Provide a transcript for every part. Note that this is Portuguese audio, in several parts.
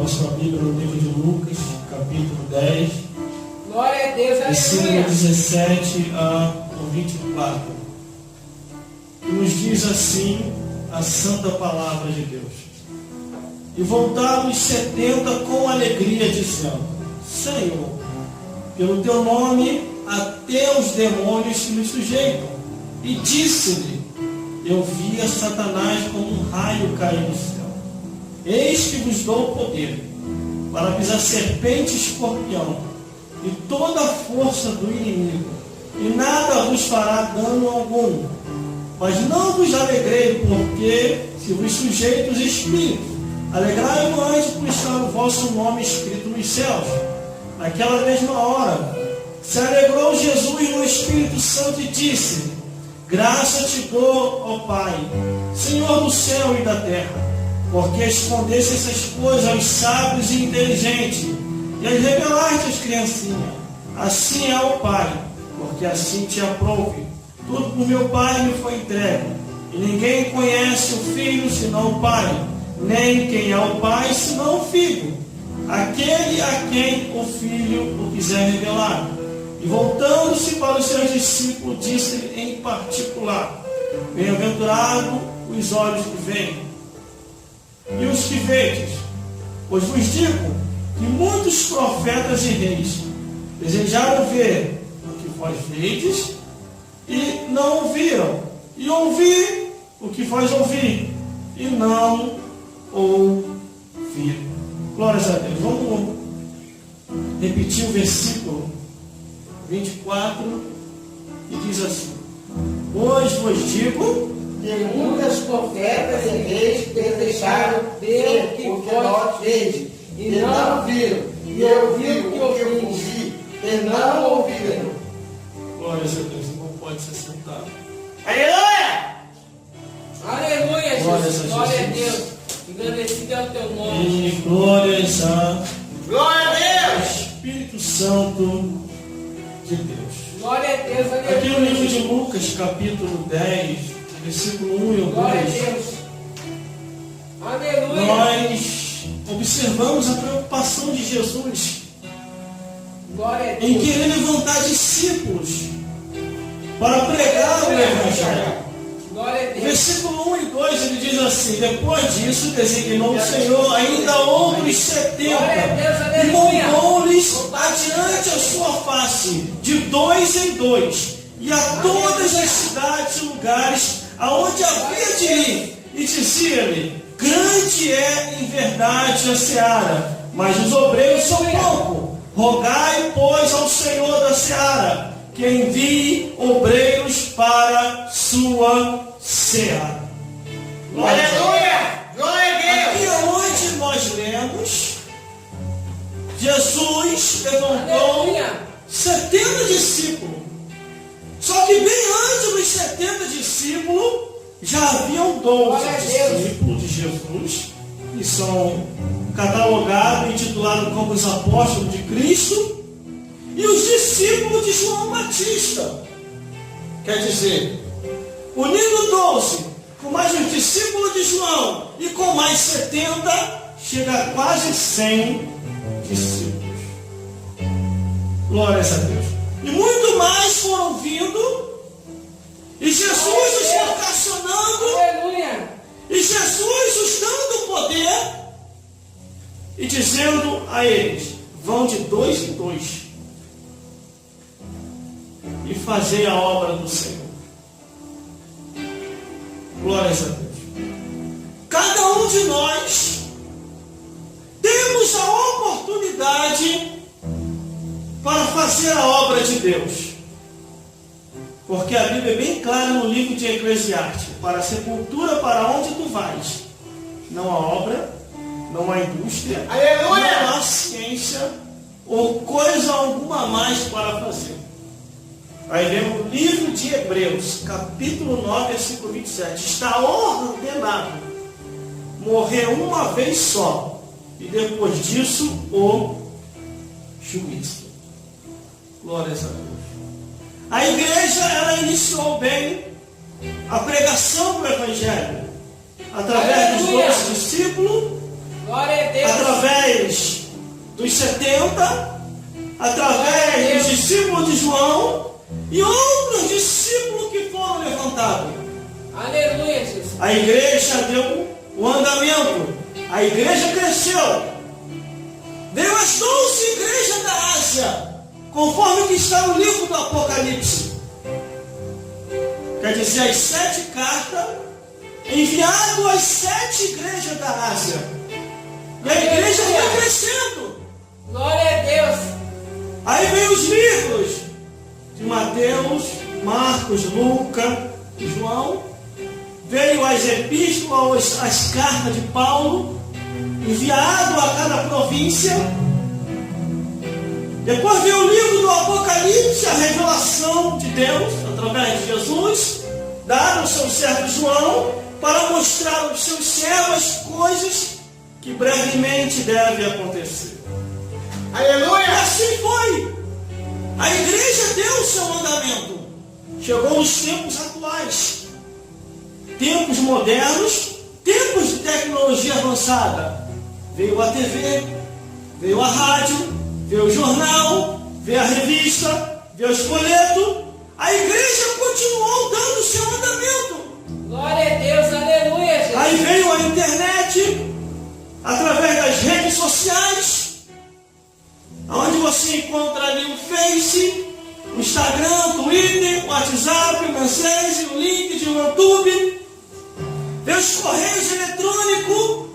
com a sua Bíblia no livro de Lucas, capítulo 10, Glória a Deus, versículo aleluia. 17 ao 24. E nos diz assim a santa palavra de Deus. E voltaram os 70 com alegria, dizendo: Senhor, pelo teu nome até os demônios se me sujeitam. E disse-lhe: eu via Satanás como um raio cair do céu. Eis que vos dou poder para pisar serpente e escorpião e toda a força do inimigo, e nada vos fará dano algum. Mas não vos alegrei, porque se vos sujeito os espíritos, alegrai-vos por estar o vosso nome escrito nos céus. Naquela mesma hora se alegrou Jesus no Espírito Santo e disse: graça te dou, ó Pai, Senhor do céu e da terra, porque escondeste essas coisas aos sábios e inteligentes, e as revelaste às criancinhas. Assim é o Pai, porque assim te aprouve. Tudo por meu Pai me foi entregue, e ninguém conhece o Filho senão o Pai, nem quem é o Pai senão o Filho, aquele a quem o Filho o quiser revelar. E voltando-se para os seus discípulos, disse-lhe em particular: bem-aventurado os olhos que veem e os que vedes, pois vos digo que muitos profetas e reis desejaram ver o que vós vedes e não ouviram, e ouvir o que vós ouvir e não ouviram. Glórias a Deus. Vamos repetir o versículo 24, e diz assim: pois vos digo que muitos profetas e reis desejaram ver o que vós vedes e não viram, e ouviram o que eu ouvi e não ouviram. glórias a Deus. Não pode ser sentado. Aleluia! Aleluia, Glórias Jesus. a Glória a Jesus. Deus. Engrandecido é o teu nome. E glórias a Glória a Deus! Espírito Santo de Deus. Glória a Deus, Aqui no aleluia. livro de Lucas, capítulo 10, versículo 1 e o Glória a 2, Deus. Aleluia. nós observamos a preocupação de Jesus Glória a em Deus. querer levantar discípulos para pregar o Evangelho. Glória a No Deus. versículo 1 e 2 ele diz assim: depois disso designou o Senhor ainda outros 70 e mandou-lhes adiante a sua face, de 2 em 2, e a todas as cidades e lugares aonde havia de ir, e dizia-lhe: grande é em verdade a seara, mas os obreiros são poucos. Rogai, pois, ao Senhor da seara que envie obreiros para sua seara. Aleluia! Glória a Aqui Deus! é onde nós lemos, Jesus levantou Aleluia. 70 discípulos. Só que bem antes dos 70 discípulos, já haviam 12 Glória a Deus. discípulos de Jesus, que são catalogados e intitulados como os apóstolos de Cristo, e os discípulos de João Batista. Quer dizer, unindo 12, com mais os discípulos de João e com mais 70, chega a quase 100 discípulos. Glórias a Deus. E muito mais foram vindo, e Jesus os vocacionando, Aleluia. e Jesus os dando poder, e dizendo a eles: vão de 2 em 2 e fazer a obra do Senhor. Glórias a Deus. Cada um de nós temos a oportunidade para fazer a obra de Deus. Porque a Bíblia é bem clara no livro de Eclesiastes: para a sepultura para onde tu vais, não há obra, não há indústria, Aleluia! não há ciência ou coisa alguma mais para fazer. Aí vem o livro de Hebreus, capítulo 9, versículo 27. Está ordenado morrer uma vez só, e depois disso o juízo. Glórias a Deus. A igreja, ela iniciou bem a pregação do Evangelho através dos Aleluia. 12 discípulos, Glória a Deus. através através dos 70, através dos discípulos de João e outros discípulos que foram levantados. Aleluia, Jesus. A igreja deu o andamento, a igreja cresceu. Veio as 12 igrejas da Ásia, conforme o que está no livro do Apocalipse. Quer dizer, as 7 cartas enviadas às 7 igrejas da Ásia. E a igreja foi crescendo. Glória a Deus. Aí veio os livros de Mateus, Marcos, Lucas e João. Veio as epístolas, as cartas de Paulo, enviado a cada província. Depois veio o livro do Apocalipse, a revelação de Deus, através de Jesus, dado ao seu servo João, para mostrar aos seus servos as coisas que brevemente devem acontecer. Aleluia! E assim foi. A igreja deu o seu andamento. Chegou nos tempos atuais. Tempos modernos, tempos de tecnologia avançada. Veio a TV, veio a rádio, veio o jornal, veio a revista, veio o folheto. A igreja continuou dando o seu andamento. Glória a Deus, aleluia, Jesus. Aí veio a internet, através das redes sociais, onde você encontra ali o Face, o Instagram, o Twitter, o WhatsApp, o Messenger, o LinkedIn, o YouTube. Veio os correios eletrônicos,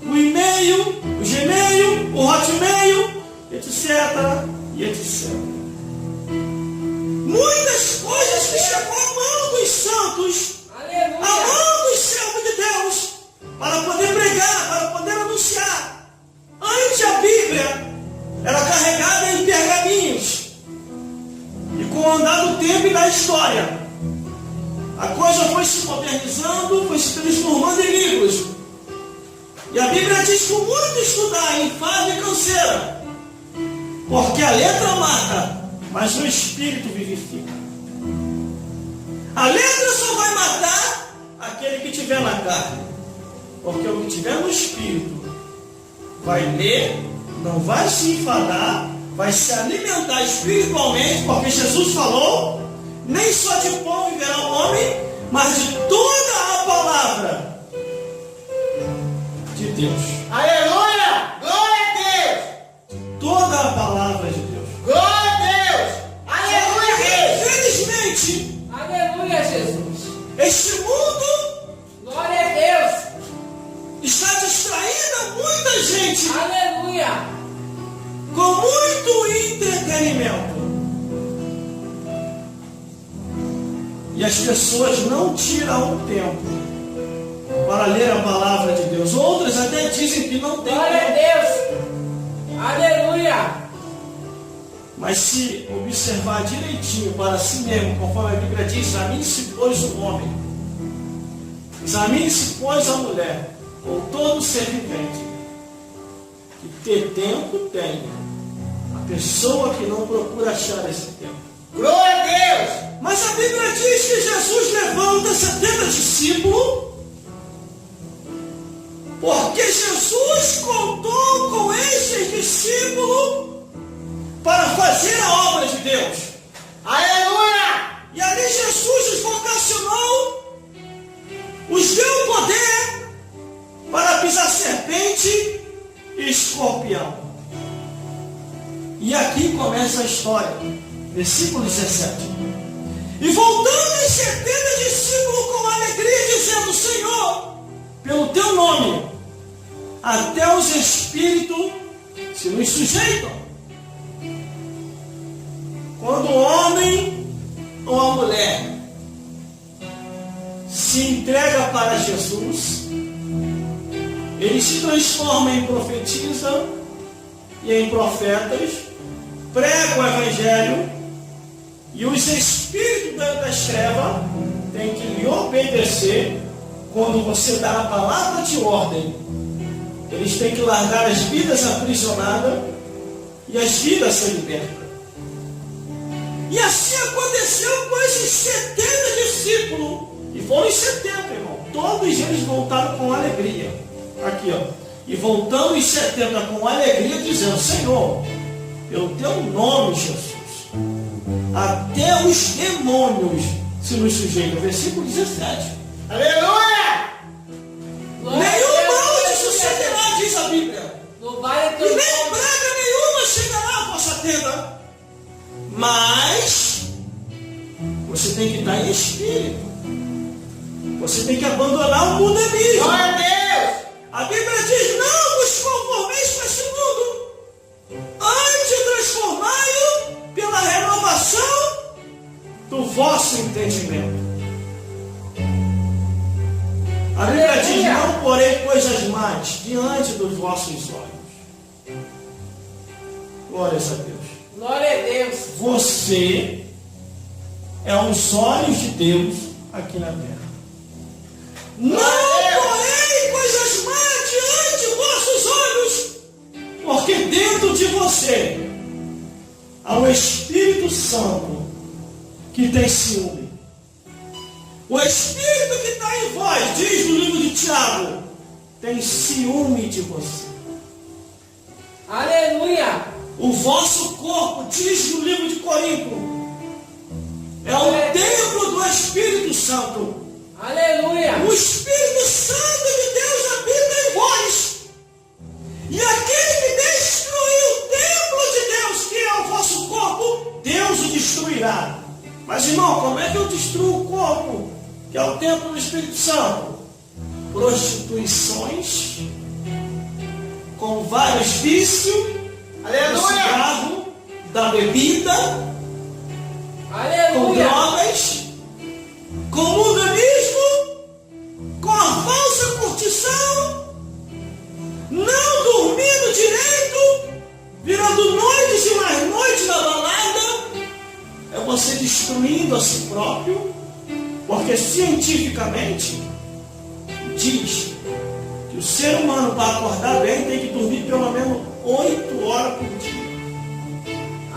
o e-mail, o Gmail, o Hotmail, etc. e etc. Muitas coisas que chegou à mão dos santos, Aleluia. à mão dos servos de Deus, para poder pregar, para poder anunciar. Antes a Bíblia era carregada em pergaminhos. E com o andar do tempo e da história, a coisa foi se modernizando, foi se transformando em livros. E a Bíblia diz que muito estudar em fada e canseira, porque a letra mata, mas o Espírito vivifica. A letra só vai matar aquele que tiver na carne, porque o que tiver no Espírito vai ler, não vai se enfadar, vai se alimentar espiritualmente, porque Jesus falou: nem só de pão viverá o homem, mas de toda a palavra de Deus. Aleluia! Glória a Deus! Toda a palavra de Deus. Glória a Deus! Aleluia! Deus! Infelizmente, Aleluia, Jesus. este mundo Glória a Deus. está distraindo muita gente Aleluia. com muito entretenimento. E as pessoas não tiram o tempo para ler a palavra de Deus. Outras até dizem que não tem Glória a tempo. Deus. Aleluia. Mas se observar direitinho para si mesmo, conforme a Bíblia diz: examine-se, pois, o homem, examine-se, pois, a mulher, ou todo ser vivente, que ter tempo tem. A pessoa que não procura achar esse tempo. Glória a Deus! Mas a Bíblia diz que Jesus levanta 70 discípulos, porque Jesus contou com esses discípulos para fazer a obra de Deus. Aleluia! E ali Jesus os vocacionou, os deu poder para pisar serpente e escorpião. E aqui começa a história, versículo 17. E voltando os 70 discípulos com alegria, dizendo: Senhor, pelo teu nome, até os espíritos se nos sujeitam. Quando o homem ou a mulher se entrega para Jesus, ele se transforma em profetisa e em profetas, prega o Evangelho, e os espíritos das trevas têm que lhe obedecer quando você dá a palavra de ordem. Eles têm que largar as vidas aprisionadas e as vidas ser libertas. E assim aconteceu com esses 70 discípulos. E foram os 70, irmão. Todos eles voltaram com alegria. Aqui, ó. E voltando os 70 com alegria, dizendo: Senhor, pelo teu nome, Jesus, até os demônios se nos sujeitam. Versículo 17. Aleluia! Nenhum mal te sucederá, diz a Bíblia. No vale E teu nem nome. praga nenhuma chegará à vossa tenda. Mas você tem que estar em espírito. Você tem que abandonar o modernismo. Glória a Deus! A Bíblia diz: não vos conformeis com este mundo, antes transformai-o pela renovação do vosso entendimento. A Bíblia diz: não porei coisas más diante dos vossos olhos. Glórias a Deus. Glória a Deus. Você é os olhos de Deus aqui na terra. Não porei coisas más diante de vossos olhos, porque dentro de você há o Espírito Santo que tem ciúme. O Espírito que está em vós, diz no livro de Tiago, tem ciúme de você. Aleluia. O vosso corpo, diz no livro de Corinto, é o templo do Espírito Santo. Aleluia. O Espírito Santo de Deus habita em vós. E aquele que destruir o templo de Deus, que é o vosso corpo, Deus o destruirá. Mas, irmão, como é que eu destruo o corpo, que é o templo do Espírito Santo? Prostituições, com vários vícios, do Aleluia! cigarro, da bebida, com Aleluia. drogas, com mundanismo, com a falsa curtição, não dormindo direito, virando noites e mais noites na balada. É você destruindo a si próprio, porque cientificamente diz que o ser humano, para acordar bem, tem que dormir pelo menos 8 horas por dia.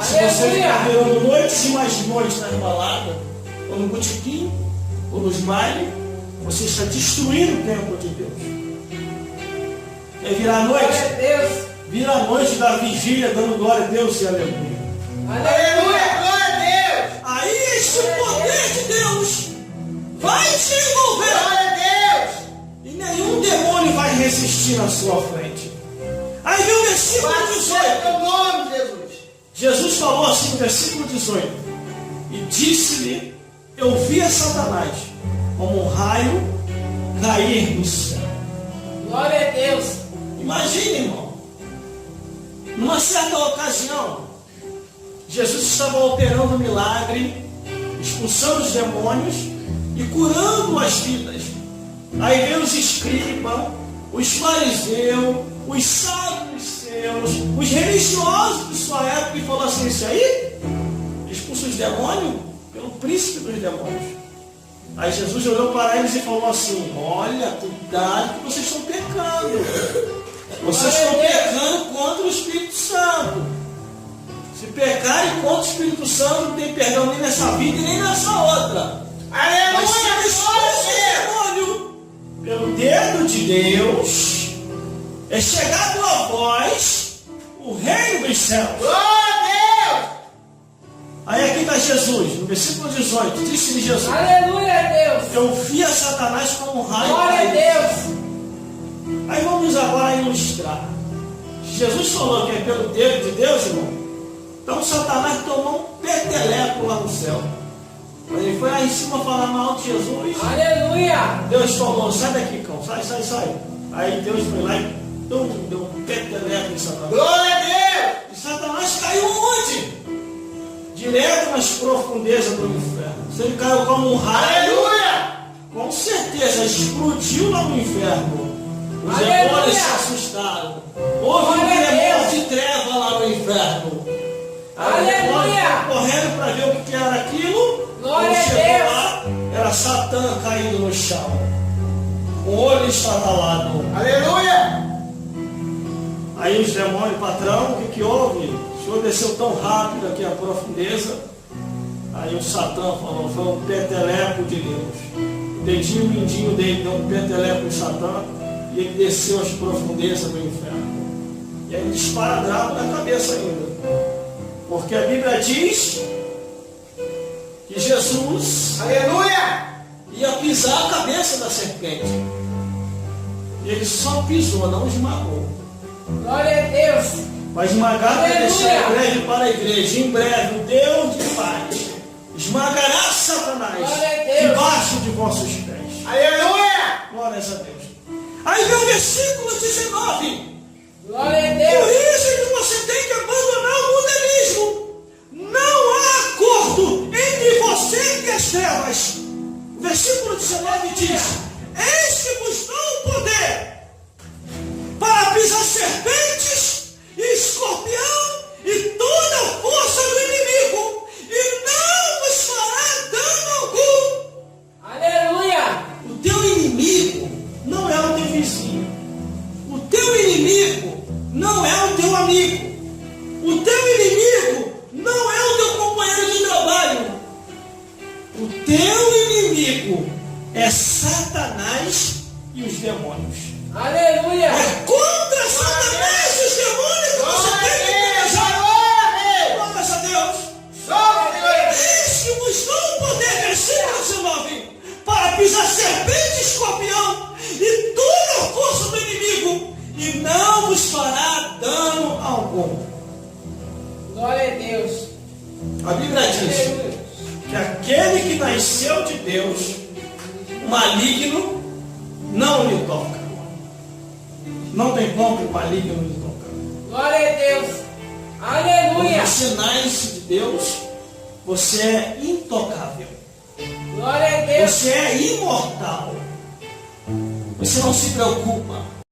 Se você ficar Aleluia. virando noites e mais noites nas baladas, ou no botequim, ou nos bailes, você está destruindo o templo de Deus. É virar a Glória noite? a Deus. Vira a noite da vigília, dando glória a Deus e aleluia. Aleluia! Glória a Deus! Aí este poder de Deus vai te envolver. Glória a Deus! E nenhum demônio vai resistir na sua frente. Aí vem o versículo Bate 18. teu nome, Jesus! Jesus falou assim no versículo 18: e disse-lhe: eu vi a Satanás como um raio cair do céu. Glória a Deus. Imagine, irmão, numa certa ocasião, Jesus estava operando um milagre, expulsando os demônios e curando as vidas. Aí veio os escribas, os fariseus, os saduceus, os religiosos de sua época, e falou assim: isso aí expulsa os demônios pelo príncipe dos demônios. Aí Jesus olhou para eles e falou assim: olha, cuidado que vocês estão pecando. Vocês estão pecando contra o Espírito Santo. Se pecarem contra o Espírito Santo, não tem perdão nem nessa vida e nem nessa outra. Mas se Aleluia! expulsa o demônio pelo dedo de Deus, é chegado a vós o reino dos céus. Glória a Deus! Aí aqui está Jesus, no versículo 18, disse-lhe Jesus: Aleluia a Deus. eu vi a Satanás como um raio. Glória a Deus. Aí vamos agora ilustrar. Jesus falou que é pelo dedo de Deus, irmão. Então Satanás tomou um peteleco lá no céu. Quando ele foi lá em cima falar mal de Jesus, Aleluia. Deus falou: sai daqui, cão, sai. Aí Deus foi lá e deu um peteleco em Satanás. Glória a Deus! E Satanás caiu onde? Direto nas profundezas do inferno. Se ele caiu como um raio, Aleluia! com certeza explodiu lá no inferno. Os Aleluia! demônios se assustaram. Houve um Glória a demônio Deus! de treva lá no inferno. Aí Aleluia! o demônio foi correndo para ver o que era aquilo. Glória Quando a chegou Deus! lá, era Satã caído no chão, com o olho esfatalado. Aleluia! Aí os demônios, patrão, o que houve? O senhor desceu tão rápido aqui a profundeza. Aí o Satã falou: foi um peteleco de Deus. O dedinho mindinho dele deu um peteleco em Satã. E e ele desceu às profundezas do inferno. E aí dispara bravo na cabeça ainda. Porque a Bíblia diz que Jesus, Aleluia! ia pisar a cabeça da serpente. E ele só pisou, não esmagou. Glória a Deus. Vai esmagar para Aleluia. deixar breve para a igreja. Em breve, o Deus de paz esmagará Satanás Glória a Deus. debaixo de vossos pés. Aleluia! Glórias a Deus. Aí vem o versículo 19. Glória a Por Deus. isso que você tem que abandonar o modelismo. Não há acordo entre você e as trevas. O versículo 19 diz: eis que vos dou o poder para pisar serpentes e escorpião e toda a força do inimigo, e não vos fará dano algum. Aleluia. O teu inimigo não é o teu vizinho. O teu inimigo não é o teu amigo. O teu inimigo não é o teu companheiro de trabalho. O teu inimigo é Satanás e os demônios. Aleluia. É contra Satanás e os demônios que você tem que pelejar. Glórias a Deus. Eis que vos dou o poder, versículo 19, para pisar serpente e escorpião e toda a força do inimigo, e não vos fará dano algum. Glória a Deus. A Bíblia diz Aleluia. que aquele que nasceu de Deus, o maligno não lhe toca. Não tem como o maligno lhe tocar. Glória a Deus. Quando Aleluia. você nasce de Deus, você é intocável. Glória a Deus. Você é imortal. Você não se preocupa.